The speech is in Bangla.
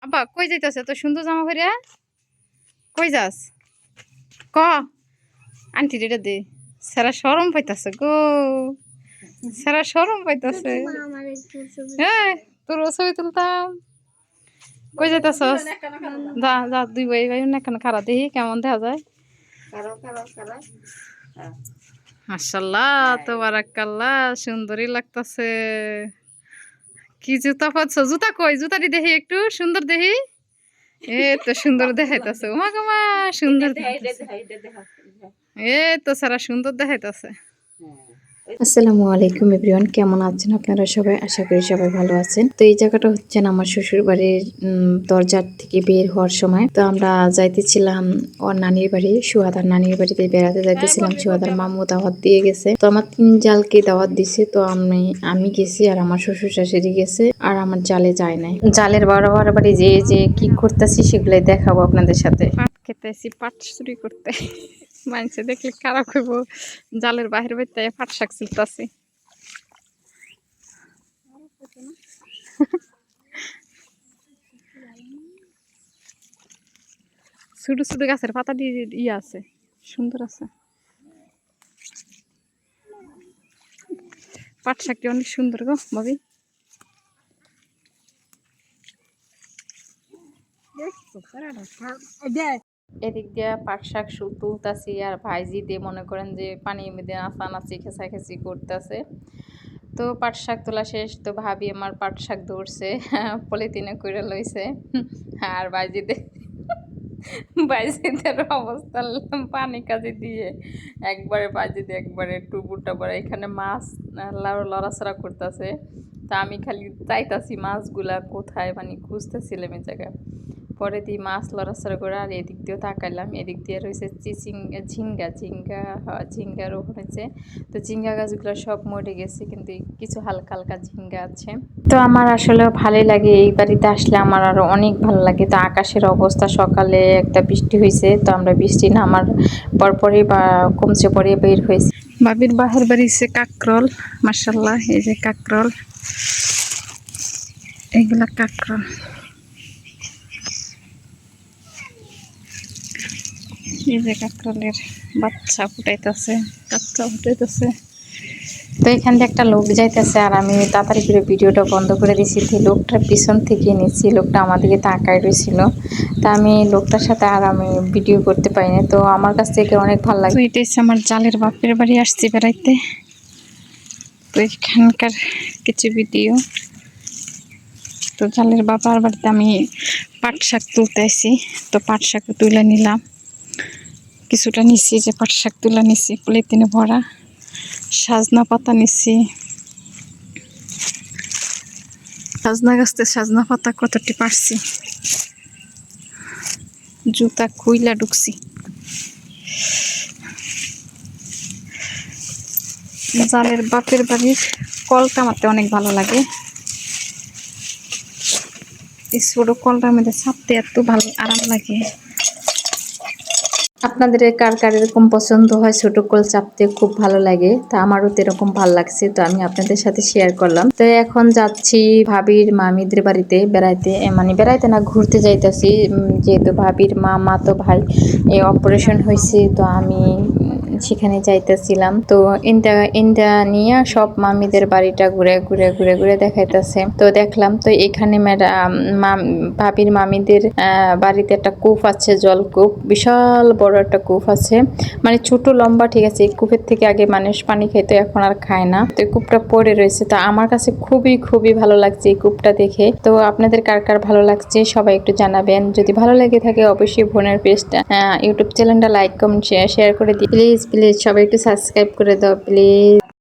আব্বা কই যাইতাছে তো সুন্দর জামা পরিয়া? কই যাস ক আন্টি রেটা দে। সারা শরম পাইতাছে গো, সারা শরম পাইতাছে। হ্যাঁ তোর ছবি তুলতাম। কই যাইতাছস? যা যা দুই ভাই ভাই না কেন খারাপ দেখি কেমন দেখা যায়। মাশাআল্লাহ তাবারাকাল্লাহ সুন্দরই লাগতাছে। কি জুতা পরছো? জুতা কই? জুতাটি দেখি একটু সুন্দর দেখি। এ তো সুন্দর দেখাইতাছে। ওমা গো মা সুন্দর দেখাইতাছে। এ তো সারা সুন্দর দেখাইতাছে। আসসালামু আলাইকুম এভরিওয়ান, কেমন আছেন আপনারা সবাই? আশা করি সবাই ভালো আছেন। তো এই জায়গাটা হচ্ছে আমার শ্বশুর বাড়ির দরজার থেকে বের হওয়ার সময়। তো আমরা যাইতেছিলাম ওর নানির বাড়ি, সুহাদার নানির বাড়িতে বেড়াতে যাইতেছিলাম। সুহাদার মামু দাওয়াত দিয়ে গেছে, তো আমার 3 জালকে দাওয়াত দিছে। তো আমি গেছি আর আমার শ্বশুর শাশুড়ি গেছে, আর আমার জালে যায় নাই। জালের বাড়ি যে যে কি করতেছি সেগুলাই দেখাবো আপনাদের সাথে। পাট খেতেছি, পাট চুরি করতে। মানুষে দেখলে খারাপ হইব। জালের বাহির বাইতে পাট শাক চুলতাছি। ছোট ছোট গাছের পাতা দিয়ে ইয়ে আছে, সুন্দর আছে। পাট শাকটি অনেক সুন্দর গো ভাবি। এদিক দিয়ে পাট শাক তুলতাছি আর ভাইজি দিয়ে মনে করেন যে পানির মধ্যে নাচানাচি খেঁচাখেঁচি করতেছে। তো পাট শাক তোলা শেষ, তো ভাবি আমার পাট শাক ধরছে, পলিথিনে করে লইছে। আর বাইজিদের অবস্থা পানি কাজে দিয়ে একবারে বাইজিতে একবারে টুবুরটা পরে এখানে মাছ লড়াছড়া করতেছে। তা আমি খালি চাইতাছি মাছগুলা কোথায়, মানে খুঁজতেছিলাম এই জায়গায়। পরে দিয়ে মাছ লড়াছড়া করে আর এদিক দিয়েও তাকাইলাম, এদিক দিয়ে রয়েছে ঝিঙ্গা রোপণ হয়েছে। তো ঝিঙ্গা গাছগুলো সব মরে গেছে, কিন্তু কিছু হালকা হালকা ঝিঙ্গা আছে। তো আমার আসলে ভালোই লাগে এই বাড়িতে আসলে, আমার আরো অনেক ভালো লাগে। তো আকাশের অবস্থা, সকালে একটা বৃষ্টি হয়েছে, তো আমরা বৃষ্টি নামার পরপরই বা কমছে পরে বের হয়েছে। বাবির বাহির বাড়ি হচ্ছে কাকরল, মাশাআল্লাহ এই যে কাকরল, এগুলা কাকরল। এই যে কাকরলের বাচ্চা ফুটাইতেছে। তো এখান থেকে একটা লোক যাইতেছে, আর আমি তাড়াতাড়ি করে ভিডিওটা বন্ধ করে দিয়েছি। লোকটার পিছন থেকে নিচ্ছি, লোকটা আমার দিকে তাকায় রয়েছিল। তা আমি লোকটার সাথে আর আমি ভিডিও করতে পারিনি। তো আমার কাছ থেকে অনেক ভালো লাগে। তো এটা হচ্ছে আমার জালের বাপের বাড়ি, আসছি বেড়াইতে। তো এখানকার কিছু ভিডিও। তো জালের বাবার বাড়িতে আমি পাট শাক তুলতে আসি, তো পাট শাক তুলে নিলাম। কিছুটা নিচ্ছি, যে পাট শাক তুলে নিচ্ছি পলিথিনে ভরা। সাজনা পাতা নিচ্ছি, সাজনা গাছতে সাজনা পাতা কতটি পারছি। জুতা খুইলা ঢুকছি। জালের বাপের বাড়ির কলটা আমার অনেক ভালো লাগে। এই ছোট কলটার মধ্যে ছাপতে এত ভালো আরাম লাগে। আপনাদের কার কার এরকম পছন্দ হয়, ছোট কল চাপতে খুব ভালো লাগে। তা আমারও তো এরকম ভালো লাগছে, তো আমি আপনাদের সাথে শেয়ার করলাম। তো এখন যাচ্ছি ভাবির মামিদের বাড়িতে বেড়াইতে, মানে বেড়াইতে না, ঘুরতে যাইতেছি। যেহেতু ভাবির মা তো ভাই অপারেশন হয়েছে, তো আমি সেখানে যাইতেছিলাম। তো ইন্দা নিয়ে সব মামিদের বাড়িটা ঘুরে দেখাইতেছে। তো দেখলাম, তো এখানে ভাবির মামিদের বাড়িতে একটা কূপ আছে, জলকূপ, বিশাল বড় একটা কূপ আছে, মানে ছোট লম্বা, ঠিক আছে। এই কূপের থেকে আগে মানুষ পানি খাইতো, এখন আর খায় না। তো এই কূপটা পড়ে রয়েছে। তো আমার কাছে খুবই ভালো লাগছে এই কূপটা দেখে। তো আপনাদের কার কার ভালো লাগছে সবাই একটু জানাবেন। যদি ভালো লেগে থাকে অবশ্যই বোনের পেজটা, ইউটিউব চ্যানেলটা লাইক কমেন্ট শেয়ার করে দিই। প্লিজ সবাই একটু সাবস্ক্রাইব করে দাও প্লিজ।